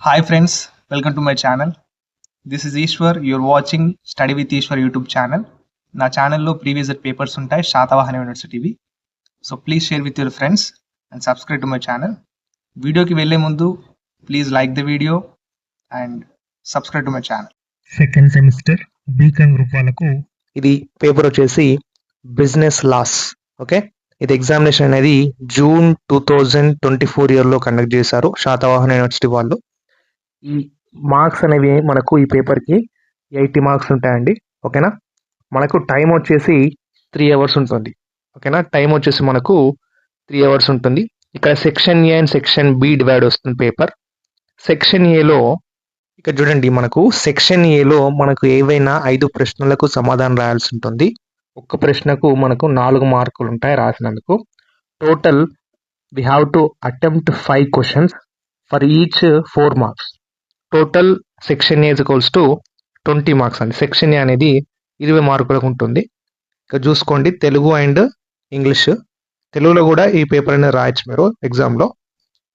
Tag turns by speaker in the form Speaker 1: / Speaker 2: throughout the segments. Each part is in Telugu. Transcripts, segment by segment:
Speaker 1: Hi friends, welcome to my channel. This is Ishwar. You're watching Study with Ishwar YouTube channel. నా ఛానల్లో ప్రీవియస్ పేపర్స్ ఉంటాయి శాతవాహన యూనివర్సిటీవి. So please share with your friends and subscribe to my channel. వీడియోకి వెళ్ళే ముందు please like the video and subscribe to my channel.
Speaker 2: Second semester BCom group వాళ్ళకు ఇది పేపర్ వచ్చేసి బిజినెస్ లాస్. ఓకే, ఇది ఎగ్జామినేషన్ అనేది జూన్ 2024 ఇయర్లో కండక్ట్ చేశారు శాతవాహన యూనివర్సిటీ వాళ్ళు. ఈ మార్క్స్ అనేవి మనకు ఈ పేపర్కి 80 మార్క్స్ ఉంటాయండి. ఓకేనా, మనకు టైం వచ్చేసి 3 అవర్స్ ఉంటుంది. ఓకేనా, టైం వచ్చేసి మనకు 3 అవర్స్ ఉంటుంది. ఇక్కడ section A and section B divide వస్తుంది పేపర్. సెక్షన్ ఏలో ఇక్కడ చూడండి, మనకు సెక్షన్ ఏలో మనకు ఏవైనా 5 ప్రశ్నలకు సమాధానం రాయాల్సి ఉంటుంది. ఒక్క ప్రశ్నకు మనకు 4 మార్కులు ఉంటాయి రాసినందుకు. Total we have to attempt 5 questions for each 4 marks. Total section A equals to 20 marks అండి. సెక్షన్ ఏ అనేది 20 మార్కులకు ఉంటుంది. ఇక్కడ చూసుకోండి, తెలుగు అండ్ ఇంగ్లీష్. తెలుగులో కూడా ఈ పేపర్ అనేది రాయొచ్చు మీరు ఎగ్జామ్లో.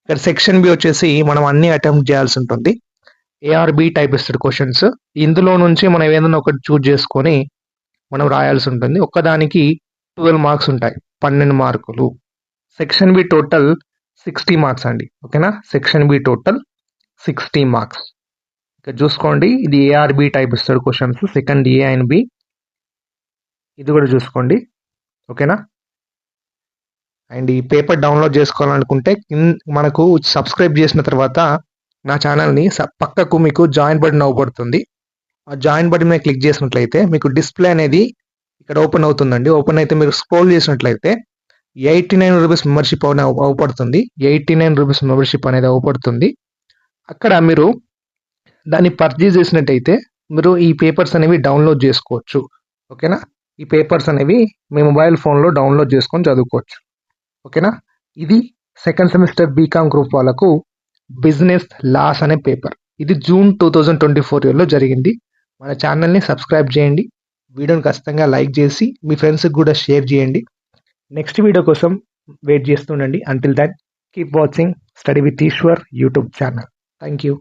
Speaker 2: ఇక్కడ సెక్షన్ బి వచ్చేసి మనం అన్ని అటెంప్ట్ చేయాల్సి ఉంటుంది. ఏఆర్బి టైప్ ఇస్తాడు క్వశ్చన్స్. ఇందులో నుంచి మనం ఏదైనా ఒకటి చూజ్ చేసుకొని మనం రాయాల్సి ఉంటుంది. ఒక్కదానికి 12 మార్క్స్ ఉంటాయి, 12 మార్కులు. సెక్షన్ బి టోటల్ 60 మార్క్స్ అండి. ఓకేనా, సెక్షన్ బి టోటల్ 60 మార్క్స్. ఇక్కడ చూసుకోండి, ఇది ఏఆర్బి టైప్ ఇస్తాడు questions, second A and B. ఇది కూడా చూసుకోండి. ఓకేనా, అండ్ ఈ పేపర్ డౌన్లోడ్ చేసుకోవాలనుకుంటే మనకు సబ్స్క్రైబ్ చేసిన తర్వాత నా ఛానల్ని పక్కకు మీకు జాయిన్ బటన్ అవబడుతుంది. ఆ జాయిన్ బటన్ మీద క్లిక్ చేసినట్లయితే మీకు డిస్ప్లే అనేది ఇక్కడ ఓపెన్ అవుతుందండి. ఓపెన్ అయితే మీరు స్క్రోల్ చేసినట్లయితే 89 రూపీస్ మెంబర్షిప్ అవపడుతుంది. 89 రూపీస్ మెంబర్షిప్ అనేది అవపడుతుంది. అక్కడ మీరు దాన్ని పర్చేజ్ చేసినట్టయితే మీరు ఈ పేపర్స్ అనేవి డౌన్లోడ్ చేసుకోవచ్చు. ఓకేనా, ఈ పేపర్స్ అనేవి మీ మొబైల్ ఫోన్లో డౌన్లోడ్ చేసుకొని చదువుకోవచ్చు. ఓకేనా, ఇది సెకండ్ సెమిస్టర్ బీకామ్ గ్రూప్ వాళ్ళకు బిజినెస్ లాస్ అనే పేపర్. ఇది జూన్ 2024 ఇయర్లో జరిగింది. మన ఛానల్ని సబ్స్క్రైబ్ చేయండి. వీడియోని ఖచ్చితంగా లైక్ చేసి మీ ఫ్రెండ్స్కి కూడా షేర్ చేయండి. నెక్స్ట్ వీడియో కోసం వెయిట్ చేస్తుండండి. Until that keep watching study with Eshwar YouTube channel. Thank you.